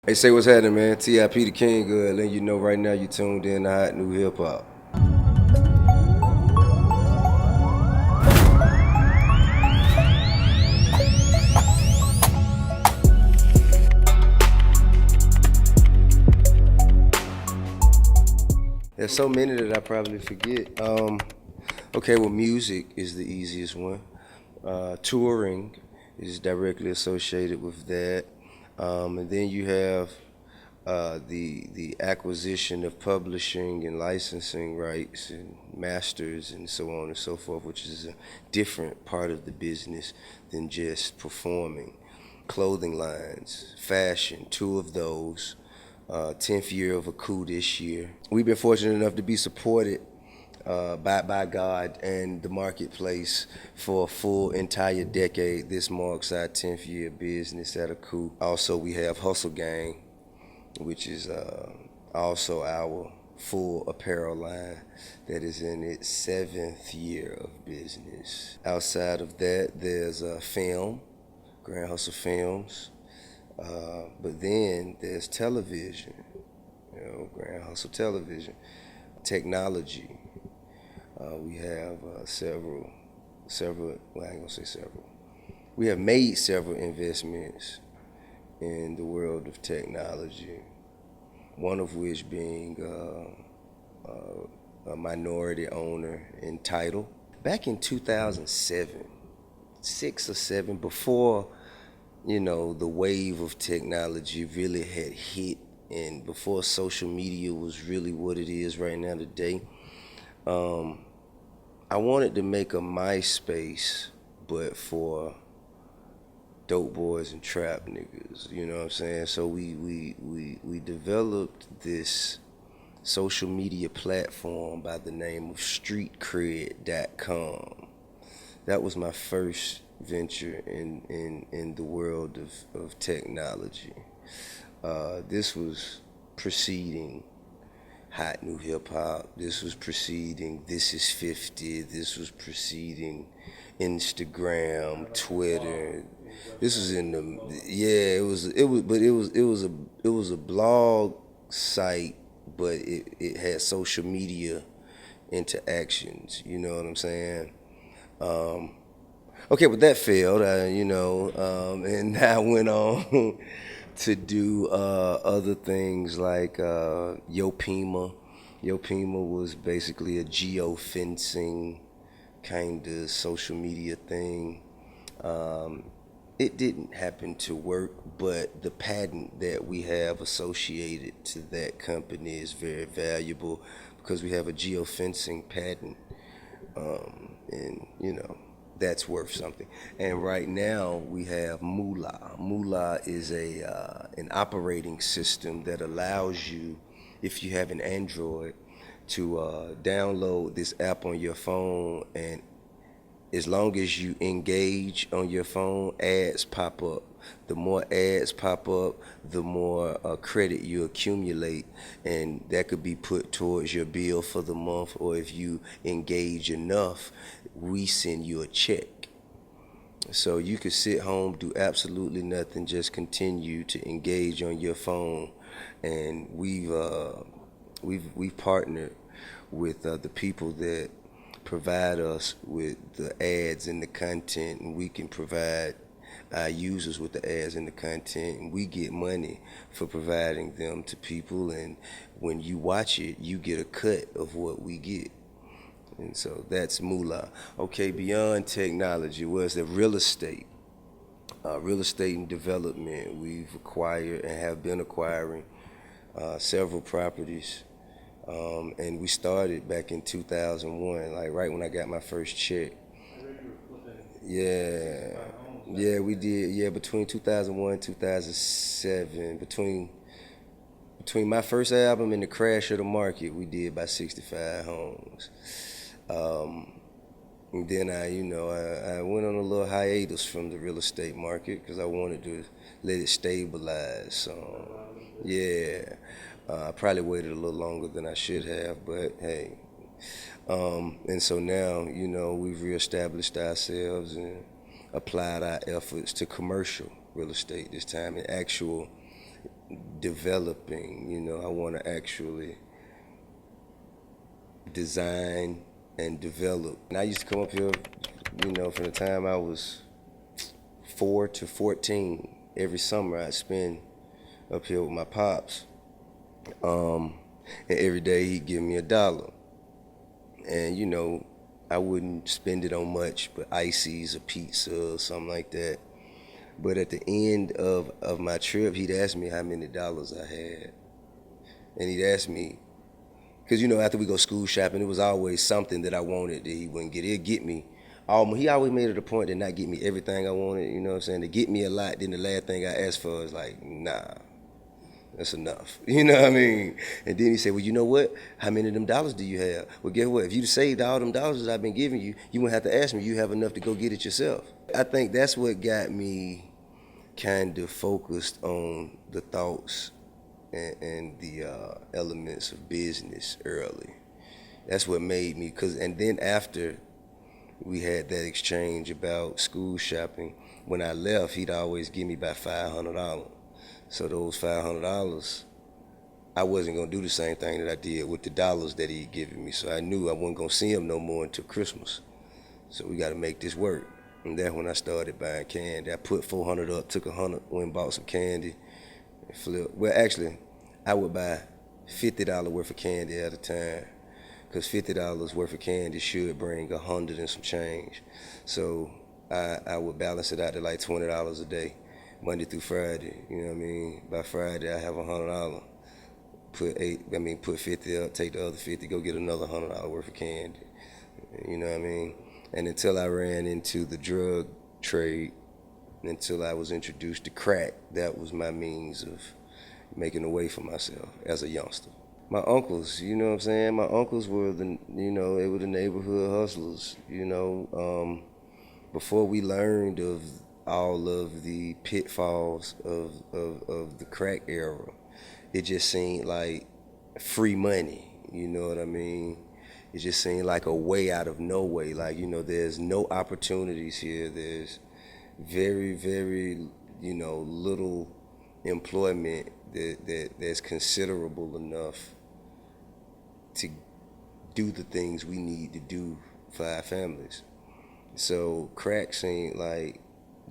Hey, say what's happening, man. TIP the King, good. Letting you know right now you tuned in to Hotnewhiphop. There's so many that I probably forget. Okay, well, music is the easiest one. Touring is directly associated with that. And then you have the acquisition of publishing and licensing rights and masters and so on and so forth, which is a different part of the business than just performing. Clothing lines, fashion, two of those. 10th year of a coup this year. We've been fortunate enough to be supported by God and the marketplace for a full entire decade. This marks our 10th year of business at a coup. Also, we have Hustle Gang, which is also our full apparel line that is in its 7th year of business. Outside of that, there's film, Grand Hustle Films. But then there's television, Grand Hustle Television, technology. We have well, I ain't gonna say several. We have made several investments in the world of technology, one of which being a minority owner in Tidal. Back in 2007, 6 or 7, before the wave of technology really had hit, and before social media was really what it is right now today, I wanted to make a MySpace, but for dope boys and trap niggas, you know what I'm saying? So we developed this social media platform by the name of streetcred.com. That was my first venture in the world of technology. This was preceding Hotnewhiphop. This was preceding This Is 50. This was preceding Instagram, Twitter. This was in the it was a blog site, but it had social media interactions. You know what I'm saying? Okay, but that failed, and I went on to do other things like Yopima. Yopima was basically a geofencing kind of social media thing. It didn't happen to work, but the patent that we have associated to that company is very valuable because we have a geofencing patent, and that's worth something. And right now we have Moolah. Moolah is an operating system that allows you, if you have an Android, to download this app on your phone, and as long as you engage on your phone, ads pop up. The more ads pop up, the more credit you accumulate, and that could be put towards your bill for the month, or if you engage enough, we send you a check. So you could sit home, do absolutely nothing, just continue to engage on your phone, and we've partnered with the people that provide us with the ads and the content, and we can provide our users with the ads and the content, and we get money for providing them to people, and when you watch it, you get a cut of what we get. And so that's Moolah. Okay, beyond technology was the real estate. Real estate and development. We've acquired and have been acquiring several properties. And we started back in 2001, like right when I got my first check. Yeah, yeah, we did. Yeah, between 2001 and 2007, between my first album and the crash of the market, we did about 65 homes. And then I went on a little hiatus from the real estate market because I wanted to let it stabilize. So, yeah, I probably waited a little longer than I should have, but hey. And so now, we've reestablished ourselves and applied our efforts to commercial real estate this time, and actual developing. You know, I want to actually design and develop. And I used to come up here, you know, from the time I was 4 to 14. Every summer I'd spend up here with my pops. And every day he'd give me $1. And, you know, I wouldn't spend it on much, but ices or pizza or something like that. But at the end of my trip, he'd ask me how many dollars I had. And he'd ask me, because, you know, after we go school shopping, it was always something that I wanted that he wouldn't get. He'd get me. He always made it a point to not get me everything I wanted, you know what I'm saying? To get me a lot, then the last thing I asked for is like, nah, that's enough. You know what I mean? And then he said, well, you know what? How many of them dollars do you have? Well, guess what? If you saved all them dollars that I've been giving you, you wouldn't have to ask me. You have enough to go get it yourself. I think that's what got me kind of focused on the thoughts and the elements of business early. That's what made me, and then after we had that exchange about school shopping, when I left, he'd always give me about $500. So those $500, I wasn't gonna do the same thing that I did with the dollars that he'd given me. So I knew I wasn't gonna see him no more until Christmas. So we gotta make this work. And that's when I started buying candy. I put 400 up, took 100, went and bought some candy, and flipped. Well, actually, I would buy $50 worth of candy at a time, because $50 worth of candy should bring 100 and some change. So I would balance it out to like $20 a day, Monday through Friday. You know what I mean? By Friday, I have $100. Put 50 up, take the other 50, go get another $100 worth of candy. You know what I mean? And until I ran into the drug trade, until I was introduced to crack, that was my means of making a way for myself as a youngster. My uncles, you know what I'm saying? My uncles were they were the neighborhood hustlers, you know. Before we learned of all of the pitfalls of the crack era, it just seemed like free money, you know what I mean? It just seemed like a way out of no way. Like, you know, there's no opportunities here. There's very, very, you know, little employment that's considerable enough to do the things we need to do for our families. So crack seemed like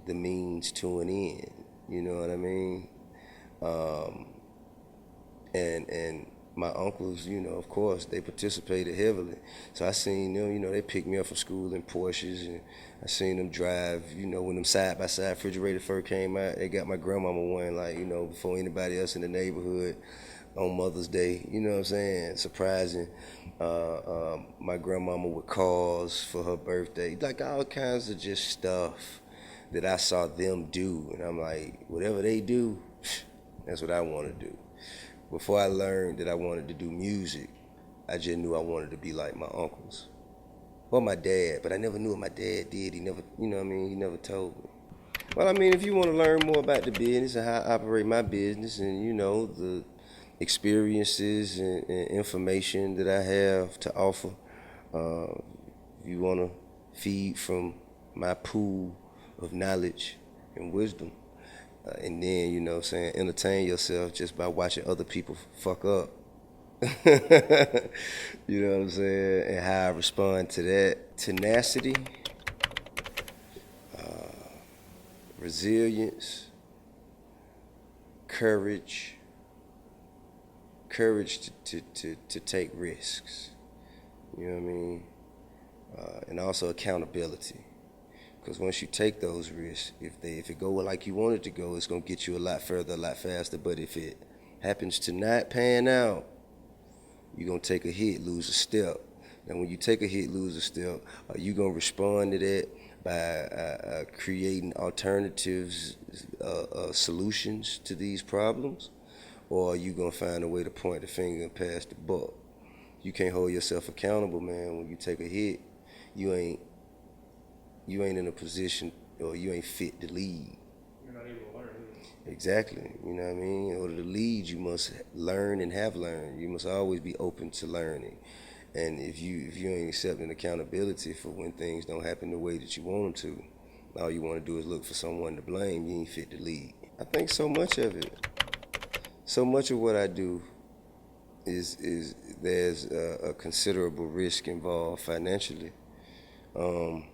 the means to an end, you know what I mean? And my uncles, you know, of course, they participated heavily. So I seen them, you know, they picked me up from school in Porsches, and I seen them drive, you know, when them side-by-side refrigerator first came out, they got my grandmama one, like, you know, before anybody else in the neighborhood on Mother's Day, you know what I'm saying, surprising my grandmama with cars for her birthday, like all kinds of just stuff that I saw them do, and I'm like, whatever they do, that's what I want to do. Before I learned that I wanted to do music, I just knew I wanted to be like my uncles. Or my dad, but I never knew what my dad did. He never, you know what I mean, he never told me. Well, I mean, if you want to learn more about the business and how I operate my business and, you know, the experiences and information that I have to offer, if you want to feed from my pool of knowledge and wisdom, and then, you know what I'm saying, entertain yourself just by watching other people fuck up. You know what I'm saying? And how I respond to that. Tenacity, resilience, courage to take risks. You know what I mean? And also accountability. Because once you take those risks, if it go like you want it to go, it's gonna get you a lot further, a lot faster. But if it happens to not pan out, you're gonna take a hit, lose a step. Now, when you take a hit, lose a step, are you gonna respond to that by creating alternatives, solutions to these problems, or are you gonna find a way to point the finger and pass the buck? You can't hold yourself accountable, man. When you take a hit, you ain't in a position, or you ain't fit to lead. You're not able to learn. Exactly. You know what I mean? In order to lead, you must learn and have learned. You must always be open to learning. And if you ain't accepting accountability for when things don't happen the way that you want them to, all you want to do is look for someone to blame. You ain't fit to lead. I think so much of it So much of what I do is there's a considerable risk involved financially. Um,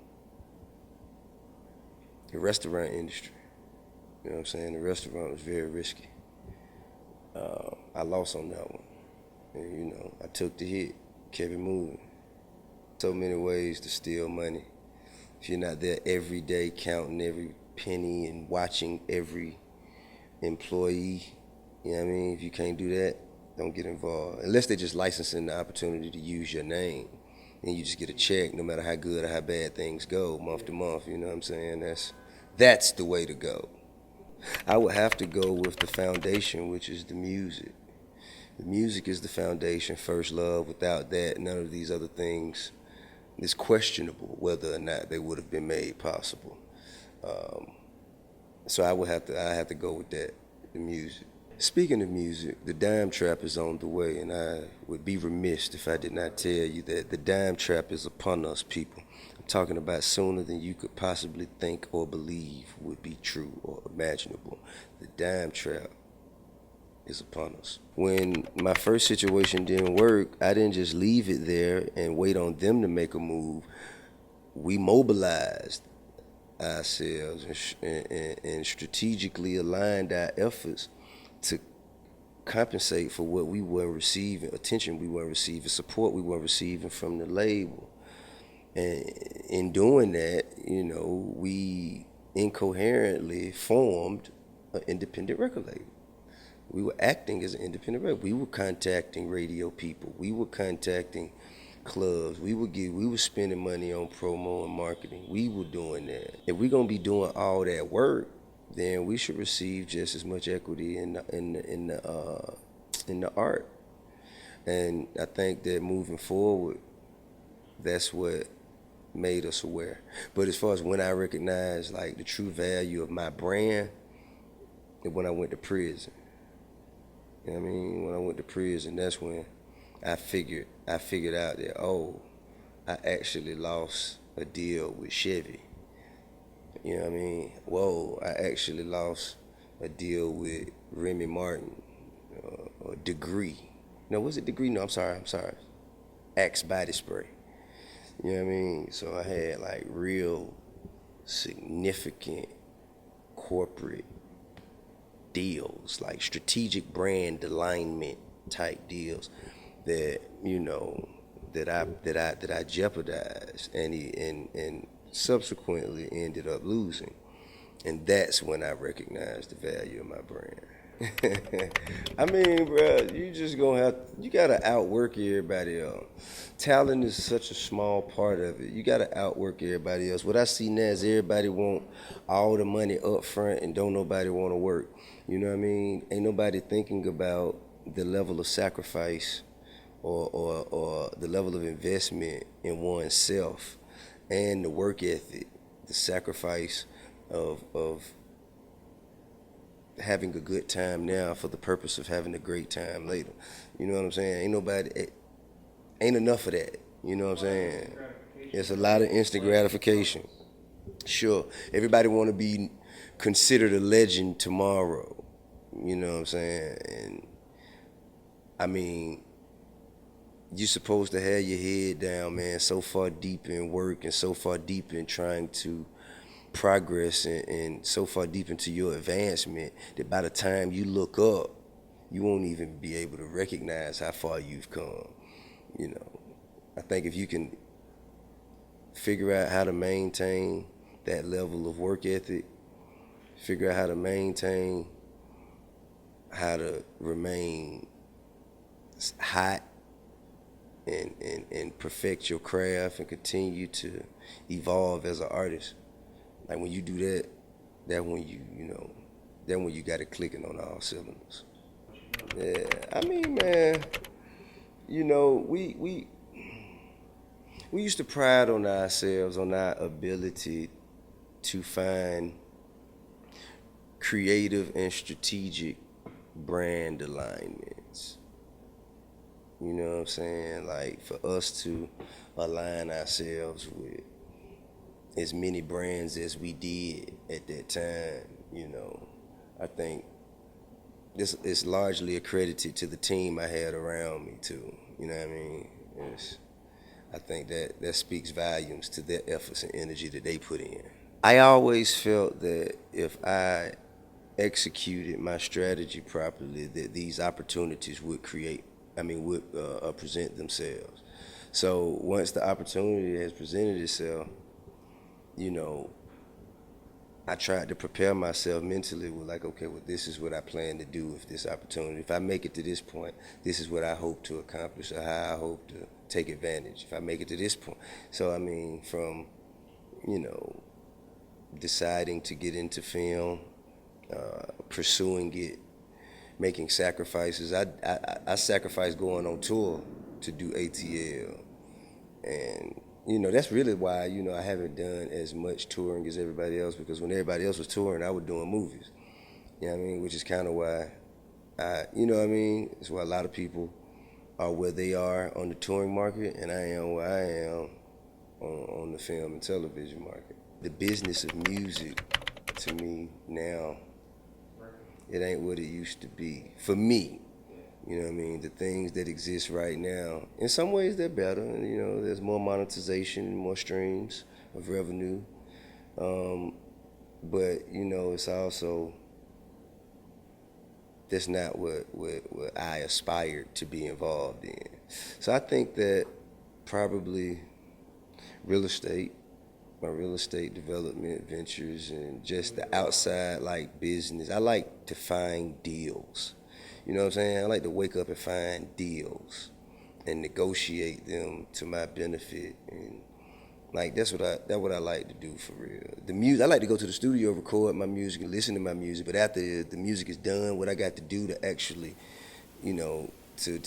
the restaurant industry, you know what I'm saying? The restaurant was very risky. I lost on that one. And, you know, I took the hit, kept it moving. So many ways to steal money. If you're not there every day counting every penny and watching every employee, you know what I mean? If you can't do that, don't get involved. Unless they're just licensing the opportunity to use your name. And you just get a check no matter how good or how bad things go month to month, you know what I'm saying? That's the way to go. I would have to go with the foundation, which is the music. The music is the foundation, first love. Without that, none of these other things is questionable whether or not they would have been made possible. Um, so I have to go with that, the music. Speaking of music, the dime trap is on the way, and I would be remiss if I did not tell you that the dime trap is upon us, people. I'm talking about sooner than you could possibly think or believe would be true or imaginable. The dime trap is upon us. When my first situation didn't work, I didn't just leave it there and wait on them to make a move. We mobilized ourselves and strategically aligned our efforts to compensate for what we weren't receiving, attention we weren't receiving, support we weren't receiving from the label. And in doing that, you know, we incoherently formed an independent record label. We were acting as an independent record. We were contacting radio people. We were contacting clubs. We were spending money on promo and marketing. We were doing that. If we're gonna be doing all that work, then we should receive just as much equity in the art. And I think that moving forward, that's what made us aware. But as far as when I recognized like the true value of my brand, is when I went to prison. You know what I mean? When I went to prison, that's when I figured out that, oh, I actually lost a deal with Chevy. You know what I mean? Whoa, I actually lost a deal with Remy Martin, or Degree. No, was it Degree? No, I'm sorry. Axe body spray. You know what I mean? So I had like real significant corporate deals, like strategic brand alignment type deals that, you know, that I jeopardized and subsequently ended up losing. And that's when I recognized the value of my brand. I mean, bro, you gotta outwork everybody else. Talent is such a small part of it. You gotta outwork everybody else. What I see now is everybody want all the money up front and don't nobody want to work. You know what I mean? Ain't nobody thinking about the level of sacrifice or the level of investment in oneself and the work ethic, the sacrifice of having a good time now for the purpose of having a great time later. You know what I'm saying? Ain't enough of that. You know what I'm saying? It's a lot of instant gratification. Sure, everybody want to be considered a legend tomorrow. You know what I'm saying? And I mean, you're supposed to have your head down, man, so far deep in work and so far deep in trying to progress and so far deep into your advancement that by the time you look up, you won't even be able to recognize how far you've come. You know, I think if you can figure out how to maintain that level of work ethic, figure out how to maintain, how to remain hot and perfect your craft and continue to evolve as an artist. Like when you do that, that when you got it clicking on all cylinders. Yeah, I mean, man, you know, we used to pride on ourselves on our ability to find creative and strategic brand alignments. You know what I'm saying? Like for us to align ourselves with as many brands as we did at that time, you know, I think this is largely accredited to the team I had around me too. You know what I mean? It's, I think that speaks volumes to their efforts and energy that they put in. I always felt that if I executed my strategy properly, that these opportunities would present themselves. So once the opportunity has presented itself, you know, I tried to prepare myself mentally with like, okay, well, this is what I plan to do with this opportunity. If I make it to this point, this is what I hope to accomplish or how I hope to take advantage. If I make it to this point. So, I mean, from, you know, deciding to get into film, pursuing it, making sacrifices. I sacrificed going on tour to do ATL. And, you know, that's really why, you know, I haven't done as much touring as everybody else, because when everybody else was touring, I was doing movies. You know what I mean? Which is kind of why you know what I mean? It's why a lot of people are where they are on the touring market, and I am where I am on the film and television market. The business of music, to me now, it ain't what it used to be. For me, you know what I mean? The things that exist right now, in some ways they're better. You know, there's more monetization, more streams of revenue. But, you know, it's also, that's not what I aspired to be involved in. So I think that probably real estate, my real estate development ventures, and just the outside like business. I like to find deals. You know what I'm saying? I like to wake up and find deals and negotiate them to my benefit. And like that's what I like to do for real. The music, I like to go to the studio, record my music and listen to my music, but after the music is done, what I got to do to actually, you know, to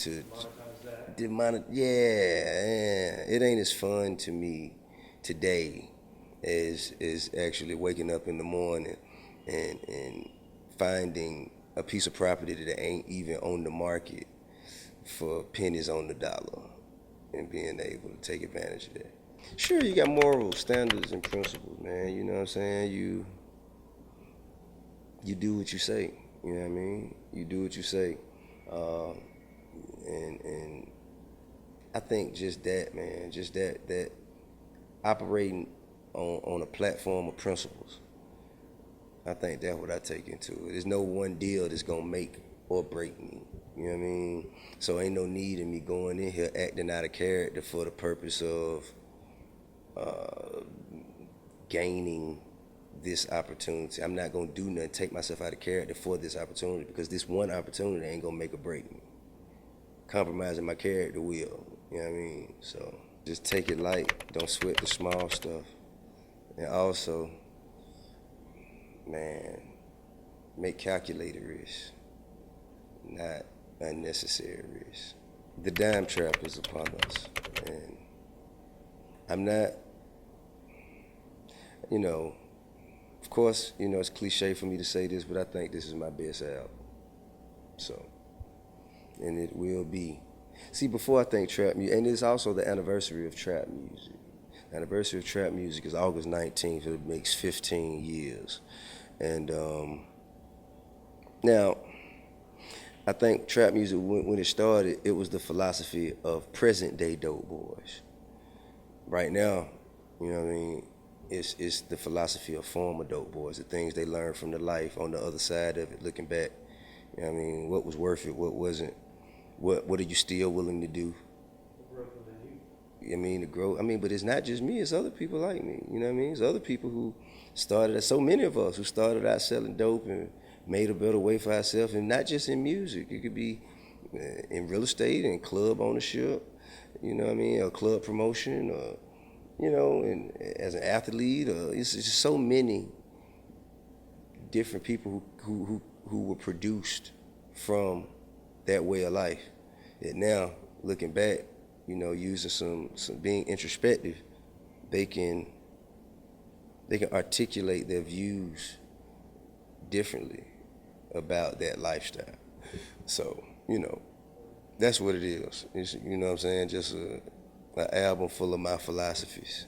yeah, it ain't as fun to me today as actually waking up in the morning and finding a piece of property that ain't even on the market for pennies on the dollar and being able to take advantage of that. Sure, you got moral standards and principles, man. You know what I'm saying? You do what you say. You know what I mean? You do what you say, and I think just that, man, just that operating on a platform of principles. I think that's what I take into it. There's no one deal that's gonna make or break me. You know what I mean? So ain't no need in me going in here acting out of character for the purpose of gaining this opportunity. I'm not gonna do nothing, take myself out of character for this opportunity, because this one opportunity ain't gonna make or break me. Compromising my character will. You know what I mean? So just take it light. Don't sweat the small stuff. And also, man, make calculated risks, not unnecessary risks. The dime trap is upon us, and I'm not, you know, of course, you know, it's cliche for me to say this, but I think this is my best album. So, and it will be. See, before I think trap music, and it's also the anniversary of trap music. The anniversary of trap music is August 19th. It makes 15 years. And now, I think trap music, when it started, it was the philosophy of present day dope boys. Right now, you know what I mean, it's the philosophy of former dope boys, the things they learned from the life on the other side of it, looking back. You know what I mean, what was worth it, what wasn't, what are you still willing to do? I mean, to grow. I mean, but it's not just me, it's other people like me. You know what I mean? It's other people who started, so many of us who started out selling dope and made a better way for ourselves, and not just in music. It could be in real estate and club ownership, you know what I mean, or club promotion, or, you know, and as an athlete, or it's just so many different people who were produced from that way of life. And now, looking back, you know, using some being introspective, they can articulate their views differently about that lifestyle. So, you know, that's what it is. It's, you know what I'm saying, just an album full of my philosophies.